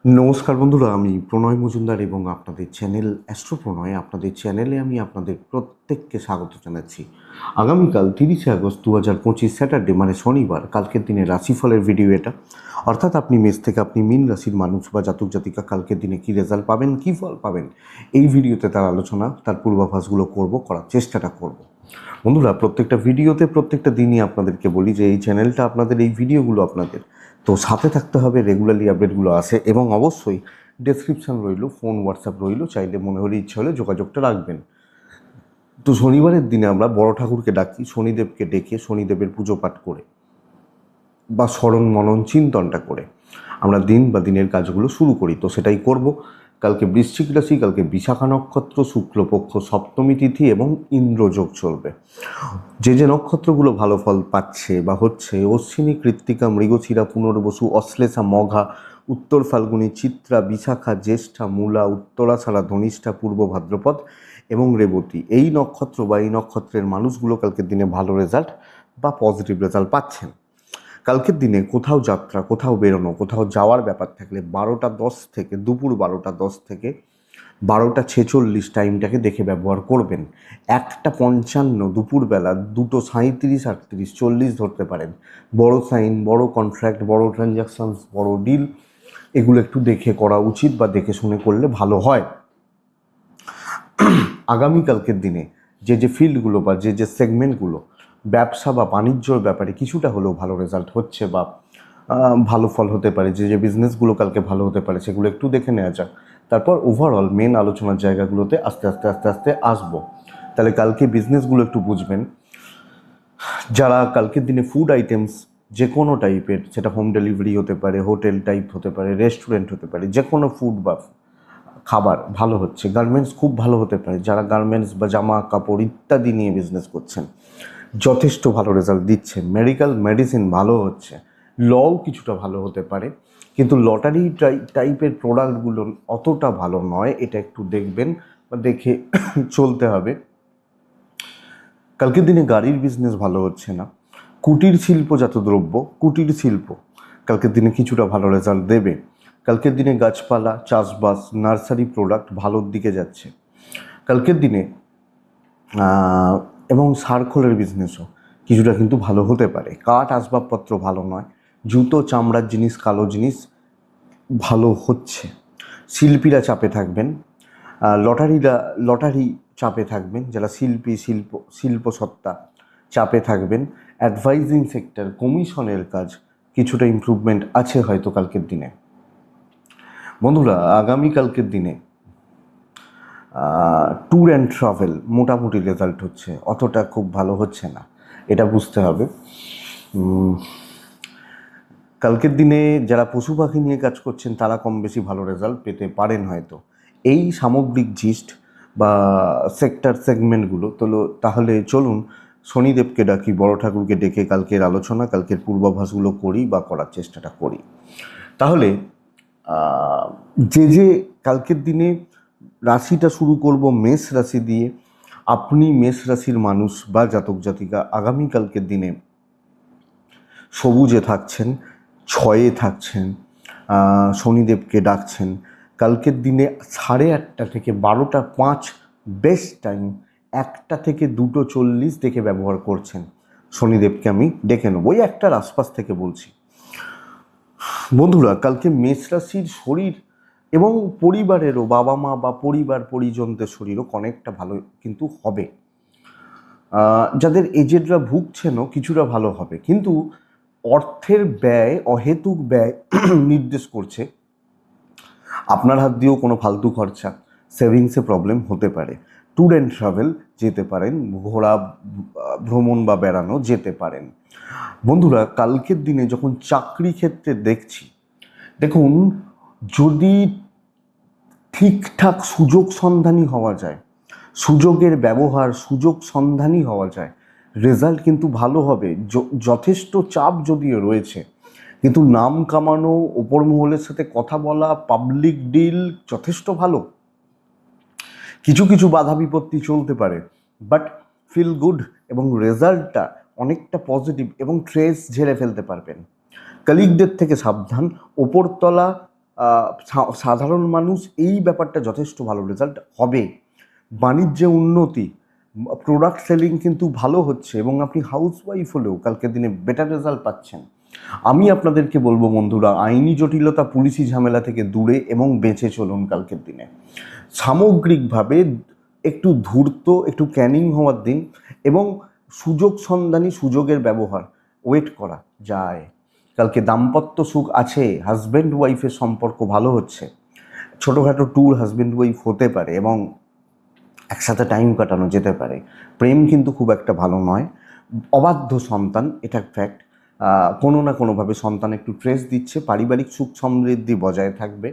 নমস্কার বন্ধুরা, আমি প্রণয় মজুমদার এবং আপনাদের চ্যানেল অ্যাস্ট্রো প্রণয়, আপনাদের চ্যানেলে আমি আপনাদের প্রত্যেককে স্বাগত জানাচ্ছি। আগামীকাল 30শে আগস্ট 2025 স্যাটারডে মানে শনিবার, কালকের দিনে রাশিফলের ভিডিও এটা। অর্থাৎ আপনি মেষ থেকে আপনি মীন রাশির মানুষ বা জাতক জাতিকা কালকের দিনে কী রেজাল্ট পাবেন, কী ফল পাবেন, এই ভিডিওতে তার আলোচনা, তার পূর্বাভাসগুলো করার চেষ্টাটা করব। বন্ধুরা, প্রত্যেকটা ভিডিওতে প্রত্যেকটা দিনই আপনাদেরকে বলি যে এই চ্যানেলটা আপনাদের, এই ভিডিওগুলো আপনাদের, তো সাথে থাকতে হবে, রেগুলারলি আপডেটগুলো আসে এবং অবশ্যই ডেসক্রিপশান রইল, ফোন হোয়াটসঅ্যাপ রইল, চাইলে মনে হলে ইচ্ছে হলে যোগাযোগটা রাখবেন। তো শনিবারের দিনে আমরা বড় ঠাকুরকে ডাকি, শনিদেবকে ডেকে শনিদেবের পুজো পাঠ করে বা স্মরণ মনন চিন্তনটা করে আমরা দিন বা দিনের কাজগুলো শুরু করি। তো সেটাই করব। কালকে বৃশ্চিক রাশি, কালকে বিশাখা নক্ষত্র, শুক্লপক্ষ সপ্তমী তিথি এবং ইন্দ্রযোগ চলবে। যে নক্ষত্রগুলো ভালো ফল পাচ্ছে বা হচ্ছে: অশ্বিনী, কৃত্তিকা, মৃগশিরা, পুনর্বসু, অশ্লেষা, মঘা, উত্তর ফাল্গুনী, চিত্রা, বিশাখা, জ্যেষ্ঠা, মূলা, উত্তরাষাঢ়া, ধনিষ্ঠা, পূর্ব ভাদ্রপদ এবং রেবতী। এই নক্ষত্র বা এই নক্ষত্রের মানুষগুলো কালকের দিনে ভালো রেজাল্ট বা পজিটিভ রেজাল্ট পাচ্ছেন। কালকের দিনে কোথাও যাত্রা, কোথাও বেরোনো, কোথাও যাওয়ার ব্যাপার থাকলে 12টা 10 থেকে দুপুর 12টা 10 থেকে 12টা 46 টাইমটাকে দেখে ব্যবহার করবেন। 1টা 55 দুপুরবেলা, 2টো 37, 38, 40 ধরতে পারেন। বড় সাইন, বড় কন্ট্রাক্ট, বড় ট্রানজাকশানস, বড় ডিল, এগুলো একটু দেখে করা উচিত বা দেখে শুনে করলে ভালো হয়। আগামীকালকের দিনে যে ফিল্ডগুলো বা যে সেগমেন্টগুলো ব্যবসা বা বাণিজ্যর ব্যাপারে কিছুটা হলেও ভালো রেজাল্ট হচ্ছে বা ভালো ফল হতে পারে, যে বিজনেসগুলো কালকে ভালো হতে পারে, সেগুলো একটু দেখে নেওয়া যাক। তারপর ওভারঅল মেন আলোচনার জায়গাগুলোতে আস্তে আস্তে আস্তে আস্তে আসবো। তাহলে কালকে বিজনেসগুলো একটু বুঝবেন। যারা কালকের দিনে ফুড আইটেমস যে কোনো টাইপের, সেটা হোম ডেলিভারি হতে পারে, হোটেল টাইপ হতে পারে, রেস্টুরেন্ট হতে পারে, যে কোনো ফুড বা খাবার ভালো হচ্ছে। গার্মেন্টস খুব ভালো হতে পারে, যারা গার্মেন্টস বা জামা কাপড় ইত্যাদি নিয়ে বিজনেস করছেন যথেষ্ট ভালো রেজাল্ট দিচ্ছে। মেডিকেল মেডিসিন ভালো হচ্ছে। লও কিছুটা ভালো হতে পারে, কিন্তু লটারি টাইপের প্রোডাক্টগুলো অতটা ভালো নয়, এটা একটু দেখবেন বা দেখে চলতে হবে। কালকের দিনে গাড়ির বিজনেস ভালো হচ্ছে না। কুটির শিল্পজাত দ্রব্য, কুটির শিল্প কালকের দিনে কিছুটা ভালো রেজাল্ট দেবে। কালকের দিনে গাছপালা, চাষবাস, নার্সারি প্রোডাক্ট ভালোর দিকে যাচ্ছে কালকের দিনে। এবং সার্কলের বিজনেসও কিছুটা কিন্তু ভালো হতে পারে। কাঠ আসবাবপত্র ভালো নয়, জুতো, চামড়ার জিনিস, কালো জিনিস ভালো হচ্ছে। শিল্পীরা চাপে থাকবেন, লটারি চাপে থাকবেন, যারা শিল্পসত্তা চাপে থাকবেন। অ্যাডভাইজিং সেক্টর, কমিশনের কাজ কিছুটা ইমপ্রুভমেন্ট আছে হয়তো কালকের দিনে। বন্ধুরা, আগামীকালকের দিনে ট্যুর অ্যান্ড ট্রাভেল মোটামুটি রেজাল্ট হচ্ছে, অতটা খুব ভালো হচ্ছে না, এটা বুঝতে হবে। কালকের দিনে যারা পশু পাখি নিয়ে কাজ করছেন তারা কম বেশি ভালো রেজাল্ট পেতে পারেন হয়তো। এই সামগ্রিক জিস্ট বা সেগমেন্টগুলো তাহলে চলুন শনিদেবকে ডাকি, বড় ঠাকুরকে ডেকে কালকের আলোচনা, কালকের পূর্বাভাসগুলো করি বা করার চেষ্টাটা করি। তাহলে যে কালকের দিনে রাশিটা শুরু করব মেষ রাশি দিয়ে। আপনি মেষ রাশির মানুষ বা জাতক জাতিকা আগামীকালকের দিনে সবুজে থাকছেন, 6-এ থাকছেন, শনিদেবকে ডাকছেন। কালকের দিনে 8:30 থেকে 12টা 5 বেস্ট টাইম। 1টা থেকে 2টো 40 দেখে ব্যবহার করছেন। শনিদেবকে আমি ডেকে নেব, ওই একটার আশপাশ থেকে বলছি। বন্ধুরা, কালকে মেষ রাশির শরীর এবং পরিবারেরও, বাবা মা বা পরিবার পরিজনদের শরীরও অনেকটা ভালো কিন্তু হবে। যাদের এজেডরা ভুগছেনও কিছুটা ভালো হবে, কিন্তু অর্থের ব্যয়, অহেতুক ব্যয় নির্দেশ করছে। আপনার হাত দিয়েও কোনো ফালতু খরচা, সেভিংসে প্রবলেম হতে পারে। ট্যুর অ্যান্ড ট্রাভেল যেতে পারেন, ঘোরা, ভ্রমণ বা বেড়ানো যেতে পারেন। বন্ধুরা, কালকের দিনে যখন চাকরি ক্ষেত্রে দেখুন, যদি ঠিকঠাক সুযোগ সন্ধানী হওয়া যায়, সুযোগের ব্যবহার, সুযোগ সন্ধানী হওয়া যায়, রেজাল্ট কিন্তু ভালো হবে। যথেষ্ট চাপ যদিও রয়েছে, কিন্তু নাম কামানো, ওপর মহলের সাথে কথা বলা, পাবলিক ডিল যথেষ্ট ভালো। কিছু কিছু বাধা বিপত্তি চলতে পারে, বাট ফিল গুড এবং রেজাল্টটা অনেকটা পজিটিভ এবং ট্রেস ঝেড়ে ফেলতে পারবেন। কলিগদের থেকে সাবধান। ওপরতলা সাধারণ মানুষ এই ব্যাপারটা যথেষ্ট ভালো রেজাল্ট হবে। বাণিজ্যে উন্নতি, প্রোডাক্ট সেলিং কিন্তু ভালো হচ্ছে এবং আপনি হাউসওয়াইফ হলেও কালকের দিনে বেটার রেজাল্ট পাচ্ছেন। আমি আপনাদেরকে বলবো বন্ধুরা, আইনি জটিলতা পুলিশি ঝামেলা থেকে দূরে এবং বেঁচে চলুন কালকের দিনে। সামগ্রিকভাবে একটু ধূর্ত, একটু ক্যানিং হওয়ার দিন এবং সুযোগ সন্ধানী, সুযোগের ব্যবহার, ওয়েট করা যায়। কালকে দাম্পত্য সুখ আছে, হাজব্যান্ড ওয়াইফের সম্পর্ক ভালো হচ্ছে, ছোটোখাটো ট্যুর হাজব্যান্ড ওয়াইফ হতে পারে এবং একসাথে টাইম কাটানো যেতে পারে। প্রেম কিন্তু খুব একটা ভালো নয়। অবাধ্য সন্তান, এটা ফ্যাক্ট। কোনো না কোনোভাবে সন্তান একটু ট্রেস দিচ্ছে, পারিবারিক সুখ সমৃদ্ধি বজায় থাকবে।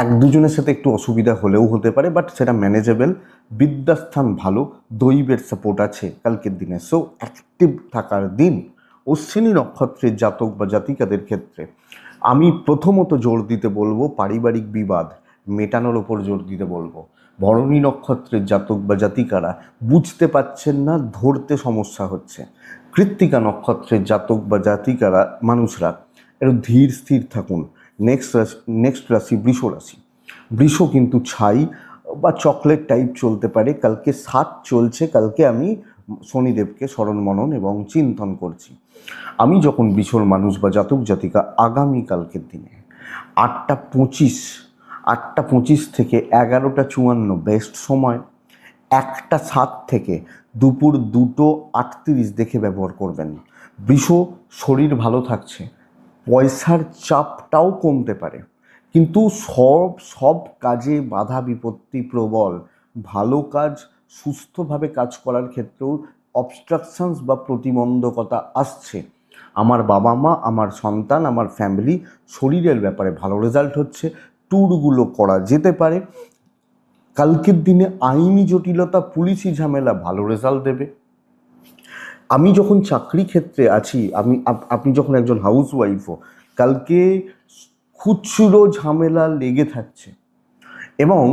এক দুজনের সাথে একটু অসুবিধা হলেও হতে পারে, বাট সেটা ম্যানেজেবল। বিদ্যাস্থান ভালো, দৈবের সাপোর্ট আছে কালকের দিনে। সো অ্যাক্টিভ থাকার দিন। অশ্বিনী নক্ষত্রের জাতক বা জাতিকাদের ক্ষেত্রে আমি প্রথমত জোর দিতে বলবো পারিবারিক বিবাদ মেটানোর ওপর জোর দিতে বলবো। ভরণী নক্ষত্রের জাতক বা জাতিকারা বুঝতে পারছেন না, ধরতে সমস্যা হচ্ছে। কৃত্তিকা নক্ষত্রের জাতক বা জাতিকারা মানুষরা একটু ধীর স্থির থাকুন। নেক্সট রাশি বৃষ রাশি। বৃষ কিন্তু ছাই বা চকলেট টাইপ চলতে পারে। কালকে 7 চলছে, কালকে আমি শনিদেবকে স্মরণ মনন এবং চিন্তন করছি। আমি যখন বৃষর মানুষ বা জাতক জাতিকা আগামীকালকের দিনে 8টা 25 থেকে 11টা 54 বেস্ট সময়, 1টা 7 থেকে দুপুর 2টো 38 দেখে ব্যবহার করবেন। বৃষ শরীর ভালো থাকছে, পয়সার চাপটাও কমতে পারে, কিন্তু সব কাজে বাধা বিপত্তি প্রবল। ভালো কাজ, সুস্থভাবে কাজ করার ক্ষেত্রেও অবস্ট্রাকশনস বা প্রতিবন্ধকতা আসছে। আমার বাবা মা, আমার সন্তান, আমার ফ্যামিলি, শরীরের ব্যাপারে ভালো রেজাল্ট হচ্ছে। ট্যুরগুলো করা যেতে পারে। কালকের দিনে আইনি জটিলতা পুলিশি ঝামেলা ভালো রেজাল্ট দেবে। আমি যখন চাকরি ক্ষেত্রে আছি, আপনি যখন একজন হাউস ওয়াইফও, কালকে খুচরো ঝামেলা লেগে থাকছে এবং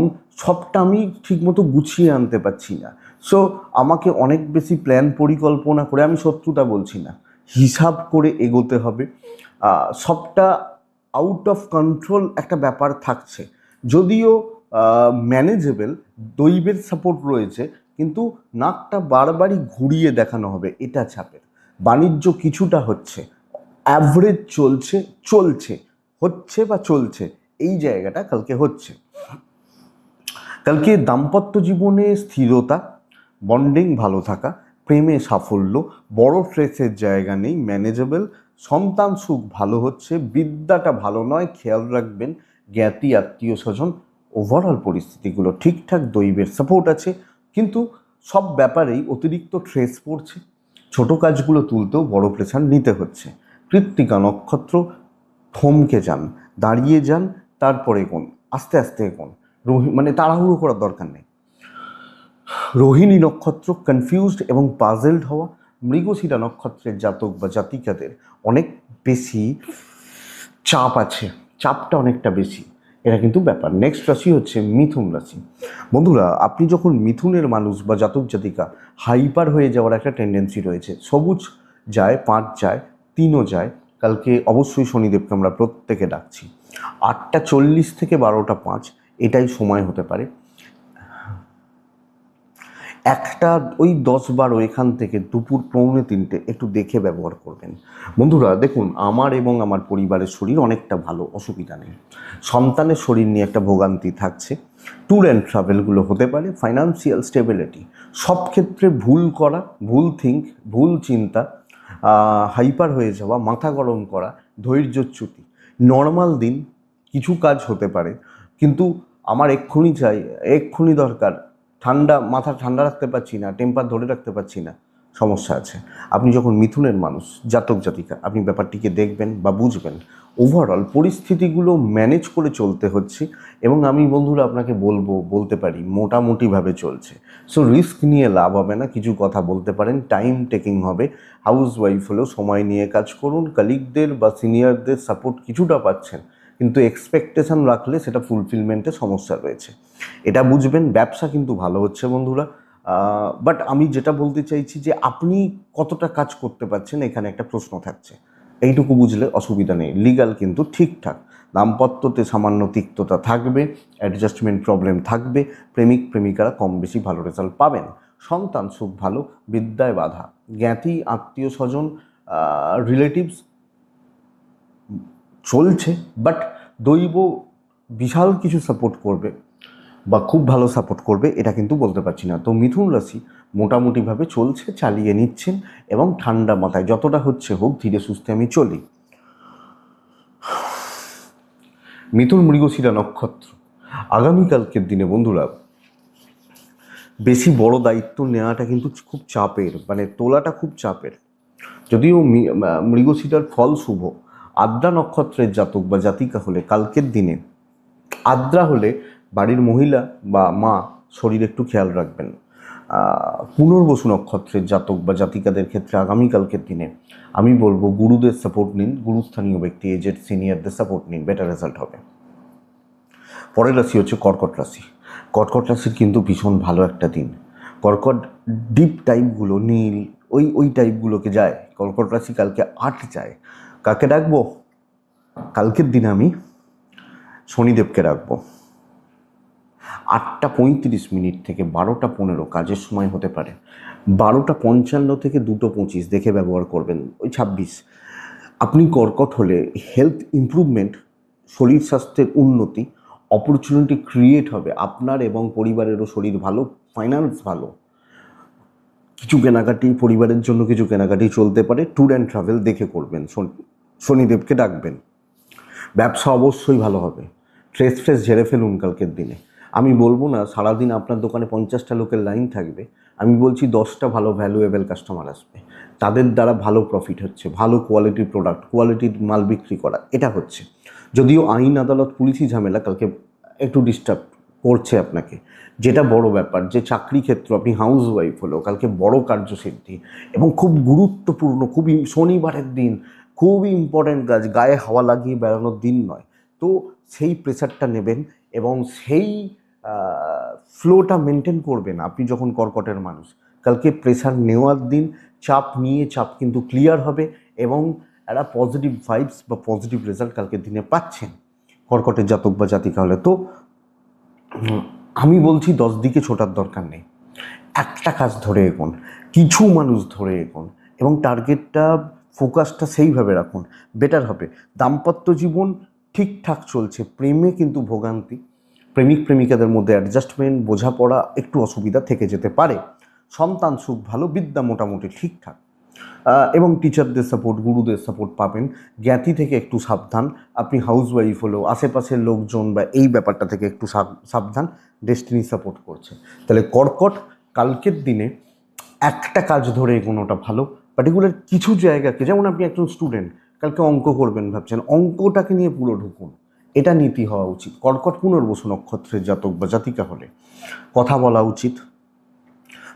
সবটা আমি ঠিকমতো গুছিয়ে আনতে পারছি না। সো আমাকে অনেক বেশি প্ল্যান পরিকল্পনা করে, আমি শত্রুতা বলছি না, হিসাব করে এগোতে হবে। সবটা আউট অফ কন্ট্রোল একটা ব্যাপার থাকছে, যদিও ম্যানেজেবল, দৈবের সাপোর্ট রয়েছে, কিন্তু নাকটা বারবারই ঘুরিয়ে দেখানো হবে, এটা চাপের। বাণিজ্য কিছুটা হচ্ছে, অ্যাভারেজ হচ্ছে বা চলছে, এই জায়গাটা কালকে হচ্ছে। কালকে দাম্পত্য জীবনে স্থিরতা, বন্ডিং ভালো থাকা, প্রেমে সাফল্য, বড় স্ট্রেসের জায়গা নেই, ম্যানেজেবল। সন্তান সুখ ভালো হচ্ছে, বিদ্যাটা ভালো নয়, খেয়াল রাখবেন। জ্ঞাতি আত্মীয় স্বজন, ওভারঅল পরিস্থিতিগুলো ঠিকঠাক, দৈবের সাপোর্ট আছে, কিন্তু সব ব্যাপারেই অতিরিক্ত স্ট্রেস পড়ছে। ছোট কাজগুলো তুলতেও বড় প্রেশার নিতে হচ্ছে। কৃত্তিকা নক্ষত্র, থমকে যান, দাঁড়িয়ে যান, তারপরে এগোন, আস্তে আস্তে এগোন। মানে তাড়াহুড়ো করার দরকার নেই। রোহিণী নক্ষত্র, কনফিউজড এবং পাজেলড হওয়া। মৃগশিরা নক্ষত্রের জাতক বা জাতিকাদের অনেক বেশি চাপ আছে, চাপটা অনেকটা বেশি, এটা কিন্তু ব্যাপার। নেক্সট রাশি হচ্ছে মিথুন রাশি। বন্ধুরা, আপনি যখন মিথুনের মানুষ বা জাতক জাতিকা, হাইপার হয়ে যাওয়ার একটা টেন্ডেন্সি রয়েছে। সবুজ যায়, 5 যায়, 3ও যায়। কালকে অবশ্যই শনিদেবকে আমরা প্রত্যেকে ডাকছি। 8টা 40 থেকে 12টা 5 এটাই সময় হতে পারে। একটা ওই 10-12 এখান থেকে দুপুর 2:45 একটু দেখে ব্যবহার করবেন। বন্ধুরা দেখুন, আমার এবং আমার পরিবারের শরীর অনেকটা ভালো, অসুবিধা নেই। সন্তানের শরীর নিয়ে একটা ভোগান্তি থাকছে। ট্যুর অ্যান্ড ট্রাভেলগুলো হতে পারে। ফাইন্যান্সিয়াল স্টেবিলিটি, সব ক্ষেত্রে ভুল করা, ভুল চিন্তা, হাইপার হয়ে যাওয়া, মাথা গরম করা, ধৈর্যচ্যুতি। নর্মাল দিন, কিছু কাজ হতে পারে, কিন্তু আমার এক্ষুনি চাই, এক্ষুনি দরকার, মাথা ঠান্ডা রাখতে পারছি না, টেম্পার ধরে রাখতে পারছি না, সমস্যা আছে। আপনি যখন মিথুনের মানুষ, জাতক জাতিকা, আপনি ব্যাপারটিকে দেখবেন বা বুঝবেন। ওভারঅল পরিস্থিতিগুলো ম্যানেজ করে চলতে হচ্ছে এবং আমি বন্ধুরা আপনাকে বলতে পারি মোটামুটিভাবে চলছে। সো রিস্ক নিয়ে লাভ হবে না, কিছু কথা বলতে পারেন, টাইম টেকিং হবে। হাউস ওয়াইফ হলেও সময় নিয়ে কাজ করুন। কালিগদের বা সিনিয়রদের সাপোর্ট কিছুটা পাচ্ছেন, কিন্তু এক্সপেকটেশন রাখলে সেটা ফুলফিলমেন্টে সমস্যা রয়েছে, এটা বুঝবেন। ব্যবসা কিন্তু ভালো হচ্ছে বন্ধুরা, বাট আমি যেটা বলতে চাইছি যে আপনি কতটা কাজ করতে পারছেন, এখানে একটা প্রশ্ন থাকছে। এইটুকু বুঝলে অসুবিধা নেই। লিগাল কিন্তু ঠিকঠাক, দাম্পত্যতে সামান্য তিক্ততা থাকবে, অ্যাডজাস্টমেন্ট প্রবলেম থাকবে, প্রেমিক প্রেমিকারা কম বেশি ভালো রেজাল্ট পাবেন, সন্তান সুখ ভালো, বিদ্যায় বাধা, জ্ঞাতি আত্মীয় স্বজন রিলেটিভস চলছে, বাট দৈব বিশাল কিছু সাপোর্ট করবে বা খুব ভালো সাপোর্ট করবে এটা কিন্তু বলতে পারছি না। তো মিথুন রাশি মোটামুটিভাবে চলছে, চালিয়ে নিচ্ছেন এবং ঠান্ডা মাথায় যতটা হচ্ছে হোক, ধীরে সুস্থে আমি চলি। মিথুন মৃগশিরা নক্ষত্র, আগামীকালকের দিনে বন্ধুরা বেশি বড় দায়িত্ব নেওয়াটা কিন্তু খুব চাপের, মানে তোলাটা খুব চাপের। যদিও মৃগশিরার ফল শুভ, আদ্রা নক্ষত্রের জাতক বা জাতিকা হলে কালকের দিনে, আদ্রা হলে বাড়ির মহিলা বা মা শরীর একটু খেয়াল রাখবেন। পুনর্বসু নক্ষত্রের জাতক বা জাতিকাদের ক্ষেত্রে আগামীকালকের দিনে আমি বলবো গুরুদের সাপোর্ট নিন, গুরুস্থানীয় ব্যক্তি এজেড সিনিয়রদের সাপোর্ট নিন, বেটার রেজাল্ট হবে। পরের রাশি হচ্ছে কর্কট রাশি। কর্কট রাশির কিন্তু ভীষণ ভালো একটা দিন। কর্কট ডিপ টাইপগুলো, নীল ওই টাইপগুলোকে যায়। কর্কট রাশি কালকে 8 যায়। কাকে ডাকবো? কালকের দিনে আমি শনিদেবকে রাখবো। 8:35 থেকে 12:15 কাজের সময় হতে পারে। 12:55 থেকে 2:25 দেখে ব্যবহার করবেন। ওই 26 আপনি কর্কট হলে হেলথ ইমপ্রুভমেন্ট, শরীর স্বাস্থ্যের উন্নতি, অপরচুনিটি ক্রিয়েট হবে আপনার এবং পরিবারেরও শরীর ভালো, ফাইন্যান্স ভালো, কিছু কেনাকাটি পরিবারের জন্য কিছু কেনাকাটি চলতে পারে। ট্যুর অ্যান্ড ট্রাভেল দেখে করবেন, শনিদেবকে ডাকবেন। ব্যবসা অবশ্যই ভালো হবে। ট্রেস ঝেড়ে ফেলুন কালকের দিনে। আমি বলবো না সারাদিন আপনার দোকানে 50টা লোকের লাইন থাকবে, আমি বলছি 10টা ভালো ভ্যালুয়েবল কাস্টমার আসবে, তাদের দ্বারা ভালো প্রফিট হচ্ছে, ভালো কোয়ালিটির প্রোডাক্ট, কোয়ালিটির মাল বিক্রি করা, এটা হচ্ছে। যদিও আইন আদালত পুলিশি ঝামেলা কালকে একটু ডিস্টার্ব করছে আপনাকে, যেটা বড় ব্যাপার। যে চাকরি ক্ষেত্র, আপনি হাউস ওয়াইফ হলেও কালকে বড় কার্যসিদ্ধি এবং খুব গুরুত্বপূর্ণ, খুবই শনিবারের দিন, খুবই ইম্পর্ট্যান্ট কাজ, গায়ে হাওয়া লাগিয়ে বেড়ানোর দিন নয়। তো সেই প্রেশারটা নেবেন এবং সেই ফ্লোটা মেনটেন করবেন আপনি যখন কর্কটের মানুষ। কালকে প্রেশার নেওয়ার দিন, চাপ নিয়ে চাপ কিন্তু ক্লিয়ার হবে এবং একটা পজিটিভ ভাইবস বা পজিটিভ রেজাল্ট কালকের দিনে পাচ্ছেন কর্কটের জাতক বা জাতিকা হলে। তো আমি বলছি 10 দিকে ছোটার দরকার নেই, একটা কাজ ধরে এগোন, কিছু মানুষ ধরে এগোন এবং টার্গেটটা, ফোকাসটা সেইভাবে রাখুন, বেটার হবে। দাম্পত্য জীবন ঠিকঠাক চলছে, প্রেমে কিন্তু ভোগান্তি, প্রেমিক প্রেমিকাদের মধ্যে অ্যাডজাস্টমেন্ট, বোঝাপড়া একটু অসুবিধা থেকে যেতে পারে। সন্তান সুখ ভালো, বিদ্যা মোটামুটি ঠিকঠাক এবং টিচারদের সাপোর্ট, গুরুদের সাপোর্ট পাবেন। জ্ঞাতি থেকে একটু সাবধান, আপনি হাউস ওয়াইফ হলেও আশেপাশের লোকজন বা এই ব্যাপারটা থেকে একটু সাবধান, ডেস্টিনি সাপোর্ট করছে। তাহলে কর্কট কালকের দিনে একটা কাজ ধরে এগোনোটা ভালো। পার্টিকুলার কিছু জায়গাকে, যেমন আপনি একজন স্টুডেন্ট কালকে অঙ্ক করবেন ভাবছেন, অঙ্কটাকে নিয়ে পুরো ঢুকুন, এটা নীতি হওয়া উচিত। কর্কট পুনর্বসু নক্ষত্রের জাতক বা জাতিকা হলে কথা বলা উচিত।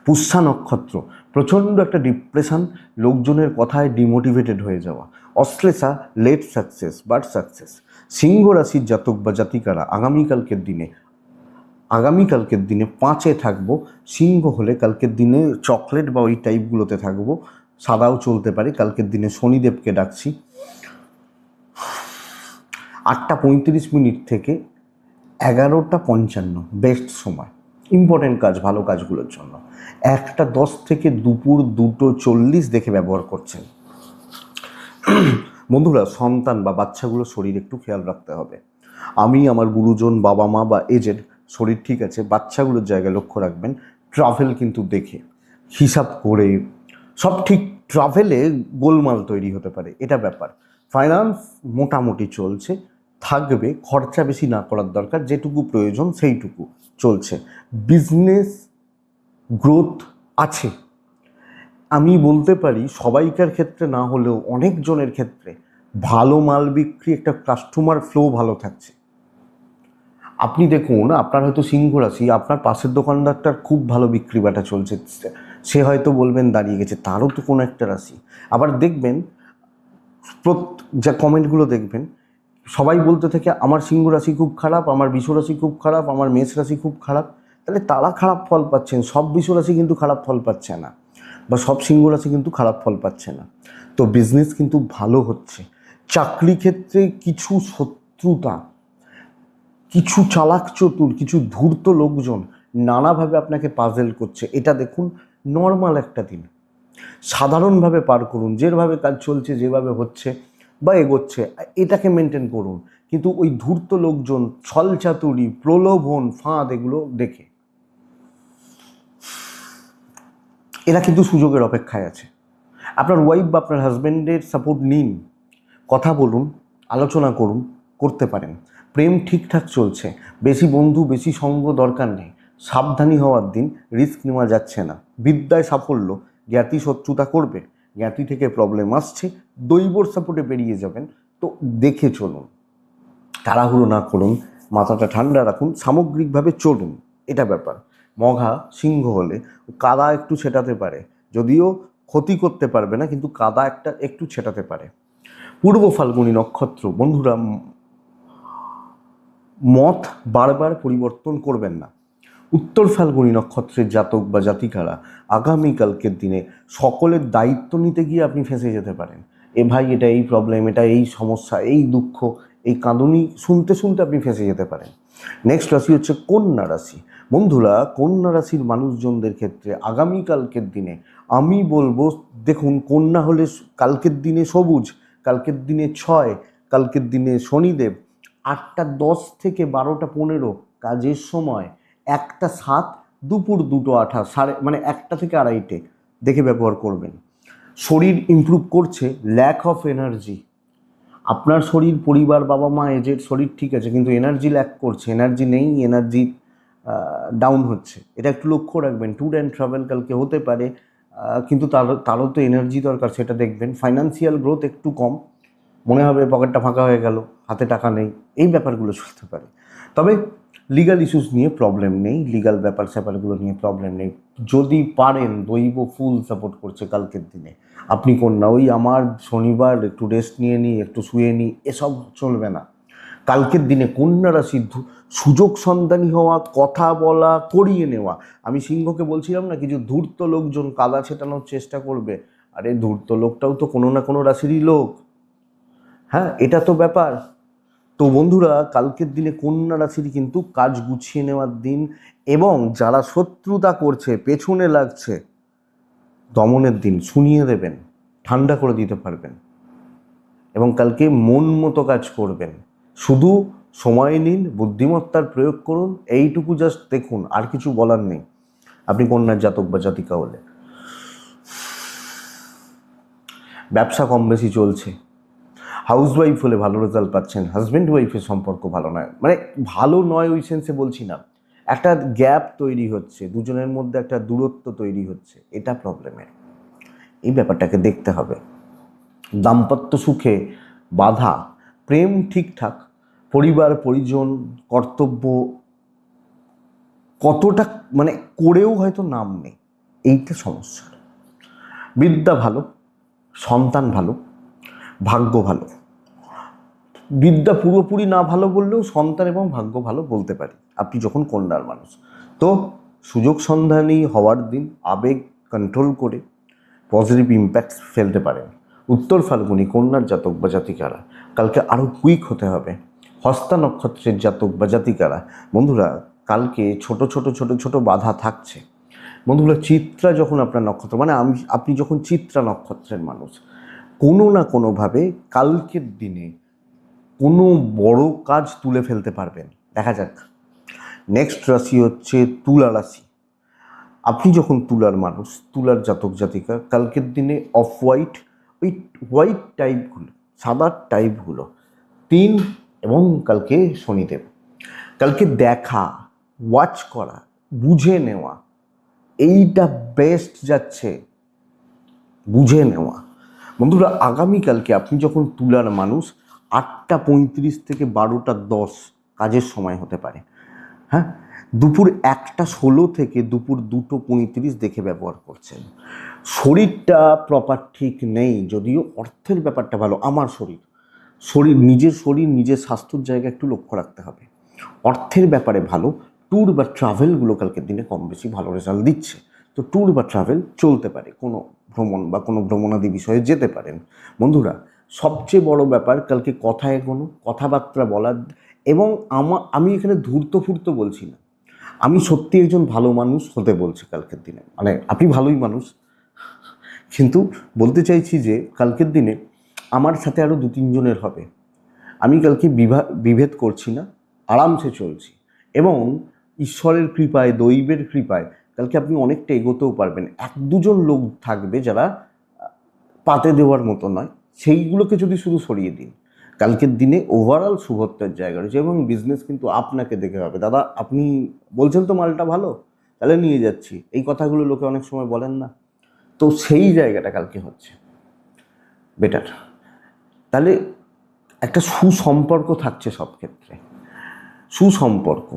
পুষ্যা নক্ষত্র প্রচণ্ড একটা ডিপ্রেশন, লোকজনের কথায় ডিমোটিভেটেড হয়ে যাওয়া। Ashlesha late success but success. সিংহ রাশির জাতক বা জাতিকারা আগামীকালকের দিনে 5-এ থাকবো। সিংহ হলে কালকের দিনে চকলেট বা ওই টাইপগুলোতে থাকবো, সাদাও চলতে পারে। কালকের দিনে শনিদেবকে ডাকছি। 8:35 থেকে 11:55 বেস্ট সময়, ইম্পর্টেন্ট কাজ, ভালো কাজগুলোর জন্য। 1:10 থেকে দুপুর 2:40 দেখে ব্যবহার করছেন। বন্ধুরা, সন্তান বা বাচ্চাগুলোর শরীর একটু খেয়াল রাখতে হবে। আমি, আমার গুরুজন, বাবা মা বা এজেড শরীর ঠিক আছে, বাচ্চাগুলোর জায়গায় লক্ষ্য রাখবেন। ট্রাভেল কিন্তু দেখে হিসাব করে সব ঠিক, ট্রাভেলে গোলমাল তৈরি হতে পারে, এটা ব্যাপার। ফাইন্যান্স মোটামুটি চলছে, থাকবে, খরচা বেশি না করার দরকার, যেটুকু প্রয়োজন সেইটুকু চলছে। বিজনেস গ্রোথ আছে, আমি বলতে পারি সবাইকার ক্ষেত্রে না হলেও অনেকজনের ক্ষেত্রে ভালো মাল বিক্রি, একটা কাস্টমার ফ্লো ভালো থাকছে। আপনি দেখুন, আপনার হয়তো সিংহ রাশি, আপনার পাশের দোকানদারটার খুব ভালো বিক্রি বাটা চলছে, সে হয়তো বলবেন দাঁড়িয়ে গেছে, তারও তো কোনো একটা রাশি। আবার দেখবেন যা কমেন্টগুলো দেখবেন, সবাই বলতে থাকে আমার সিংহ রাশি খুব খারাপ, আমার বৃষ রাশি খুব খারাপ, আমার মেষ রাশি খুব খারাপ। তাহলে তারা খারাপ ফল পাচ্ছেন, সব বৃষ রাশি কিন্তু খারাপ ফল পাচ্ছে না, বা সব সিংহ রাশি কিন্তু খারাপ ফল পাচ্ছে না। তো বিজনেস কিন্তু ভালো হচ্ছে। চাকরি ক্ষেত্রে কিছু শত্রুতা, কিছু চালাক চতুর, কিছু ধূর্ত লোকজন নানাভাবে আপনাকে পাজেল করছে। এটা দেখুন নর্মাল একটা দিন, সাধারণভাবে পার করুন, যেভাবে কাজ চলছে, যেভাবে হচ্ছে বা এগোচ্ছে এটাকে মেনটেন করুন। কিন্তু ওই ধূর্ত লোকজন, ছলচাতুরি, প্রলোভন, ফাঁদ এগুলো দেখে এরা কিন্তু সুযোগের অপেক্ষায় আছে। আপনার ওয়াইফ বা আপনার হাজব্যান্ডের সাপোর্ট নিন, কথা বলুন, আলোচনা করুন, করতে পারেন। প্রেম ঠিকঠাক চলছে, বেশি বন্ধু বেশি সঙ্গ দরকার নেই, সাবধানী হওয়ার দিন, রিস্ক নেওয়া যাচ্ছে না। বিদ্যায় সাফল্য, জ্ঞাতি শত্রুতা করবে, জ্ঞাতি থেকে প্রবলেম আসছে, দৈবর সাপোর্টে বেরিয়ে যাবেন। তো দেখে চলুন, তাড়াহুড়ো না করুন, মাথাটা ঠান্ডা রাখুন, সামগ্রিকভাবে চলুন, এটা ব্যাপার। মঘা সিংহ হলে কাদা একটু ছেটাতে পারে, যদিও ক্ষতি করতে পারবে না, কিন্তু কাদা একটু ছেটাতে পারে। পূর্ব ফাল্গুনী নক্ষত্র, বন্ধুরা মত বারবার পরিবর্তন করবেন না। উত্তর ফাল্গুনী নক্ষত্রের জাতক বা জাতিকারা আগামীকালকের দিনে সকলের দায়িত্ব নিতে গিয়ে আপনি ফেঁসে যেতে পারেন। এ ভাই এটা এই প্রবলেম, এটা এই সমস্যা, এই দুঃখ, এই কাঁদুনি শুনতে শুনতে আপনি ফেঁসে যেতে পারেন। নেক্সট রাশি হচ্ছে কন্যা রাশি। বন্ধুরা কন্যা রাশির মানুষজনদের ক্ষেত্রে আগামীকালকের দিনে আমি বলবো, দেখুন কন্যা হলে কালকের দিনে সবুজ, কালকের দিনে 6, কালকের দিনে শনিদেব, 8টা 10 থেকে 12টা 15 কাজের সময়, 1টা 7 দুপুর 2টো 28 মানে 1টা থেকে 2:30 দেখে ব্যবহার করবেন। শরীর ইমপ্রুভ করছে, ল্যাক অফ এনার্জি, আপনার শরীর, পরিবার, বাবা মা এজের শরীর ঠিক আছে, কিন্তু এনার্জি ল্যাক করছে, এনার্জি নেই, এনার্জি ডাউন হচ্ছে, এটা একটু লক্ষ্য রাখবেন। ট্যুর অ্যান্ড ট্রাভেল কালকে হতে পারে, কিন্তু তারও তো এনার্জি দরকার, সেটা দেখবেন। ফাইন্যান্সিয়াল গ্রোথ একটু কম, মনে হবে পকেটটা ফাঁকা হয়ে গেল, হাতে টাকা নেই, এই ব্যাপারগুলো চলতে পারে। তবে লিগাল ইস্যুস নিয়ে প্রবলেম নেই, লিগাল স্যাপারগুলো নিয়ে প্রবলেম নেই। যদি পারেন, দৈব ফুল সাপোর্ট করছে কালকের দিনে। আপনি কন্যা, ওই আমার শনিবার একটু রেস্ট নিয়ে নিই, একটু শুয়ে নিই, এসব চলবে না। কালকের দিনে কন্যা রাশির সুযোগ সন্ধানী হওয়া, কথা বলা, করিয়ে নেওয়া। আমি সিংহকে বলছিলাম না, কিছু ধূর্ত লোকজন কাদা ছেটানোর চেষ্টা করবে। আরে ধূর্ত লোকটাও তো কোনো না কোনো রাশিরই লোক, হ্যাঁ, এটা তো ব্যাপার। তো বন্ধুরা কালকের দিনে কন্যা রাশির কিন্তু কাজ গুছিয়ে নেওয়ার দিন, এবং যারা শত্রুতা করছে, পেছনে লাগছে, দমনের দিন, শুনিয়ে দেবেন, ঠান্ডা করে দিতে পারবেন, এবং কালকে মন মতো কাজ করবেন। শুধু সময় নিন, বুদ্ধিমত্তার প্রয়োগ করুন, এইটুকু জাস্ট দেখুন, আর কিছু বলার নেই। আপনি কন্যার জাতক বা জাতিকা হলে ব্যবসা কম বেশি চলছে, হাউসওয়াইফ হলে ভালো রেজাল্ট পাচ্ছেন, হাজব্যান্ড ওয়াইফের সম্পর্ক ভালো নয়, মানে ভালো নয় ওই সেন্সে বলছি না, একটা গ্যাপ তৈরি হচ্ছে, দুজনের মধ্যে একটা দূরত্ব তৈরি হচ্ছে, এটা প্রবলেমের। এই ব্যাপারটাকে দেখতে হবে। দাম্পত্য সুখে বাধা, প্রেম ঠিকঠাক, পরিবার পরিজন কর্তব্য কতটা মানে করেও হয়তো নাম নেই, এইটা সমস্যা। বিদ্যা ভালো, সন্তান ভালো, ভাগ্য ভালো। বিদ্যা পুরোপুরি না ভালো বললেও সন্তান এবং ভাগ্য ভালো বলতে পারি, আপনি যখন কন্যার মানুষ। তো সুযোগ সন্ধানী হওয়ার দিন, আবেগ কন্ট্রোল করে পজিটিভ ইম্প্যাক্ট ফেলতে পারেন। উত্তর ফাল্গুনী কন্যার জাতক বা জাতিকারা কালকে আরও কুইক হতে হবে। হস্তা নক্ষত্রের জাতক বা জাতিকারা, বন্ধুরা কালকে ছোট ছোট ছোট ছোট বাধা থাকছে। বন্ধুরা চিত্রা যখন আপনার নক্ষত্র, মানে আপনি যখন চিত্রা নক্ষত্রের মানুষ, কোনো না কোনোভাবে কালকের দিনে কোনো বড় কাজ তুলে ফেলতে পারবেন। দেখা যাক। নেক্সট রাশি হচ্ছে তুলা রাশি। আপনি যখন তুলার মানুষ, তুলার জাতক জাতিকা, কালকের দিনে অফ হোয়াইট, ওই হোয়াইট টাইপগুলো, সাদা টাইপগুলো 3, এবং কালকে শনিদেব, কালকে দেখা, ওয়াচ করা, বুঝে নেওয়া, এইটা বেস্ট যাচ্ছে, বুঝে নেওয়া। বন্ধুরা আগামীকালকে আপনি যখন তুলার মানুষ, 8টা 35 থেকে 12টা 10 কাজের সময় হতে পারে, হ্যাঁ, দুপুর 1টা 16 থেকে দুপুর 2টো 35 দেখে ব্যবহার করছেন। শরীরটা প্রপার ঠিক নেই, যদিও অর্থের ব্যাপারটা ভালো। আমার নিজের শরীর নিজের স্বাস্থ্যর জায়গা একটু লক্ষ্য রাখতে হবে। অর্থের ব্যাপারে ভালো, ট্যুর বা ট্রাভেলগুলো কালকের দিনে কম বেশি ভালো রেজাল্ট দিচ্ছে। তো ট্যুর বা ট্রাভেল চলতে পারে, কোনো ভ্রমণ বা কোনো ভ্রমণাদি বিষয়ে যেতে পারেন। বন্ধুরা সবচেয়ে বড় ব্যাপার কালকে কথা এগোনো, কথাবার্তা বলার, এবং আমি এখানে ধূর্ত ফুর্ত বলছি না, আমি সত্যি একজন ভালো মানুষ হতে বলছি কালকের দিনে। মানে আপনি ভালোই মানুষ, কিন্তু বলতে চাইছি যে কালকের দিনে আমার সাথে আরও 2-3 জনের হবে। আমি কালকে বিভেদ করছি না, আরামসে চলছি, এবং ঈশ্বরের কৃপায়, দৈবের কৃপায় কালকে আপনি অনেকটা এগোতেও পারবেন। 1-2 জন লোক থাকবে যারা পাতে দেওয়ার মতো নয়, সেইগুলোকে যদি শুধু সরিয়ে দিন, কালকের দিনে ওভারঅল শুভত্বের জায়গা রয়েছে। এবং বিজনেস কিন্তু আপনাকে দেখে হবে। দাদা আপনি বলছেন তো মালটা ভালো, তাহলে নিয়ে যাচ্ছি, এই কথাগুলো লোকে অনেক সময় বলেন না, তো সেই জায়গাটা কালকে হচ্ছে বেটার। তাহলে একটা সুসম্পর্ক থাকছে সব ক্ষেত্রে, সুসম্পর্ক।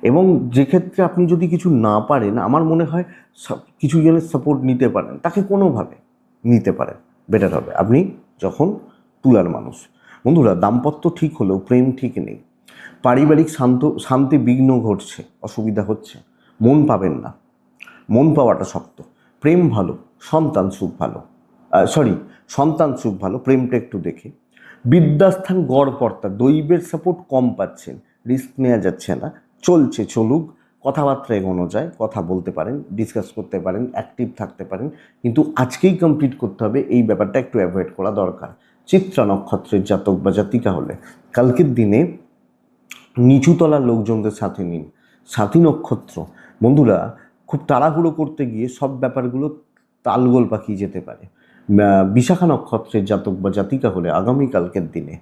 এবং যে ক্ষেত্রে আপনি যদি কিছু না পারেন, আমার মনে হয় কিছু জনের সাপোর্ট নিতে পারেন, তাকে কোনোভাবে নিতে পারেন, বেটার হবে আপনি যখন তুলার মানুষ। বন্ধুরা, দাম্পত্য ঠিক হলেও প্রেম ঠিক নেই, পারিবারিক শান্তি বিঘ্ন ঘটছে, অসুবিধা হচ্ছে, মন পাবেন না, মন পাওয়াটা শক্ত। প্রেম ভালো, সন্তান সুখ ভালো, সন্তান সুখ ভালো, প্রেমটা একটু দেখে। বিদ্যাস্থান গড়পড়তা, দৈবের সাপোর্ট কম পাচ্ছেন, রিস্ক নেওয়া যাচ্ছে না, চলছে চলুক, কথাবার্তা এগোনো যায়, কথা বলতে পারেন, ডিসকাস করতে পারেন, অ্যাক্টিভ থাকতে পারেন, কিন্তু আজকেই কমপ্লিট করতে হবে, এই ব্যাপারটা একটু অ্যাভয়েড করা দরকার। চিত্রা নক্ষত্রের জাতক বা জাতিকা হলে কালকের দিনে নিচুতলার লোকজনদের সাথে নিন। সাথী নক্ষত্র, বন্ধুরা খুব তাড়াহুড়ো করতে গিয়ে সব ব্যাপারগুলো তালগোল পাকিয়ে যেতে পারে। বিশাখা নক্ষত্রের জাতক বা জাতিকা হলে আগামীকালকের দিনে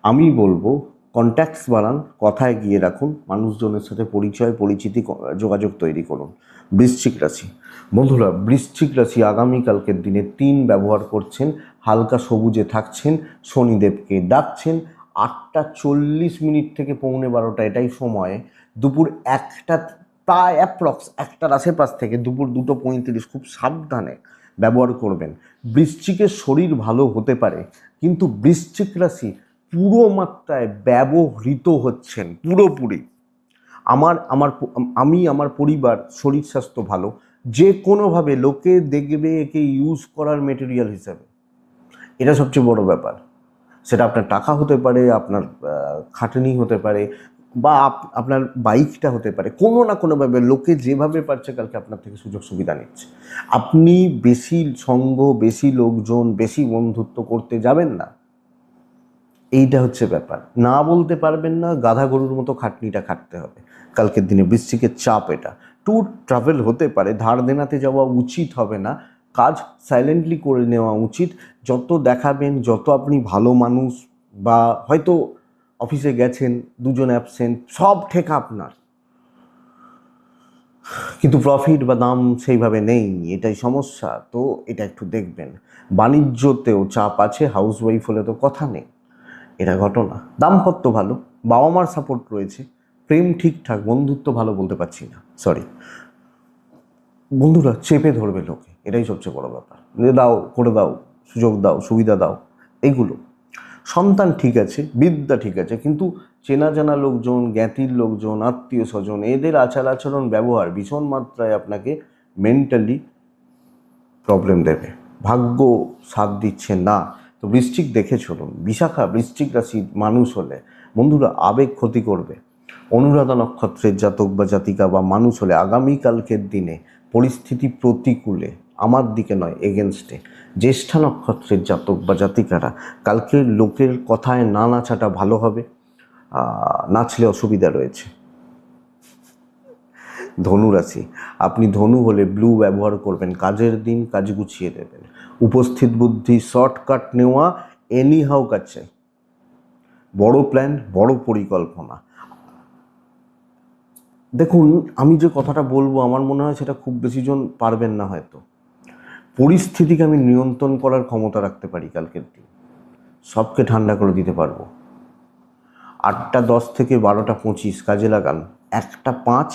আমি বলবো কন্ট্যাক্টস বাড়ান, কথায় গিয়ে রাখুন, মানুষজনের সাথে পরিচয় পরিচিতি যোগাযোগ তৈরি করুন। বৃশ্চিক রাশি, বন্ধুরা বৃশ্চিক রাশি আগামীকালকের দিনে 3 ব্যবহার করছেন, হালকা সবুজে থাকছেন, শনিদেবকে ডাকছেন। 8টা 40 মিনিট থেকে 11:45 এটাই সময়, দুপুর 1টা প্রায় অ্যাপ্রক্স 1টার আশেপাশ থেকে দুপুর 2:35 খুব সাবধানে ব্যবহার করবেন। বৃশ্চিকের শরীর ভালো হতে পারে, কিন্তু বৃশ্চিক রাশি পুরো মাত্রায় ব্যবহৃত হচ্ছেন পুরোপুরি। আমার পরিবার শরীর স্বাস্থ্য ভালো, যে কোনোভাবে লোকে দেখবে একে ইউজ করার মেটেরিয়াল হিসাবে, এটা সবচেয়ে বড় ব্যাপার। সেটা আপনার টাকা হতে পারে, আপনার খাটনি হতে পারে, বা আপনার বাইকটা হতে পারে, কোনো না কোনোভাবে লোকে যেভাবে পারছে কালকে আপনার থেকে সুযোগ সুবিধা নিচ্ছে। আপনি বেশি সঙ্গ, বেশি লোকজন, বেশি বন্ধুত্ব করতে যাবেন না, এইটা হচ্ছে ব্যাপার। না বলতে পারবেন না, গাধা গরুর মতো খাটনিটা খাটতে হবে কালকের দিনে। বৃশ্চিকের চাপ এটা, ট্যুর ট্রাভেল হতে পারে, ধার দেনাতে যাওয়া উচিত হবে না, কাজ সাইলেন্টলি করে নেওয়া উচিত। যত দেখাবেন, যত আপনি ভালো মানুষ, বা হয়তো অফিসে গেছেন 2 জন অ্যাবসেন্ট, সব ঠেকা আপনার, কিন্তু প্রফিট বা দাম সেইভাবে নেই, এটাই সমস্যা। তো এটা একটু দেখবেন। বাণিজ্যতেও চাপ আছে, হাউসওয়াইফ হলে তো কথা নেই, এটা ঘটনা। দাম্পত্য ভালো, বাবা মার সাপোর্ট রয়েছে, প্রেম ঠিকঠাক, বন্ধুত্ব ভালো বলতে পারছি না, সরি। বন্ধুরা চেপে ধরবে লোকে, এটাই সবচেয়ে বড় ব্যাপার। দাও, করে দাও, সুযোগ দাও, সুবিধা দাও, এইগুলো। সন্তান ঠিক আছে, বিদ্যা ঠিক আছে, কিন্তু চেনা জানা লোকজন, জ্ঞাতির লোকজন, আত্মীয় স্বজন, এদের আচার আচরণ ব্যবহার ভীষণ মাত্রায় আপনাকে মেন্টালি প্রবলেম দেবে, ভাগ্য সাথ দিচ্ছে না। তো বৃশ্চিক দেখে চলুন। বিশাখা বৃশ্চিক রাশির মানুষ হলে বন্ধুরা আবেগ ক্ষতি করবে। অনুরাধা নক্ষত্রের জাতক বা জাতিকা বা মানুষ হলে আগামীকালকের দিনে পরিস্থিতি প্রতিকূলে, আমার দিকে নয়, এগেনস্টে। জ্যেষ্ঠা নক্ষত্রের জাতক বা জাতিকারা কালকের লোকের কথায় না নাচাটা ভালো হবে, নাচলে অসুবিধা রয়েছে। ধনুরাশি, আপনি ধনু হলে ব্লু ব্যবহার করবেন, কাজের দিন কাজ গুছিয়ে দেবেন, উপস্থিত বুদ্ধি, শর্টকাট নেওয়া, এনি হাউ কাছে, বড় প্ল্যান, বড় পরিকল্পনা। দেখুন, আমি যে কথাটা বলবো আমার মনে হয় সেটা খুব বেশি জন পারবেন না হয়তো। পরিস্থিতিকে আমি নিয়ন্ত্রণ করার ক্ষমতা রাখতে পারি কালকের দিন, সবকে ঠান্ডা করে দিতে পারবো। 8টা 10 থেকে 12টা 25 কাজে লাগান, 1টা 5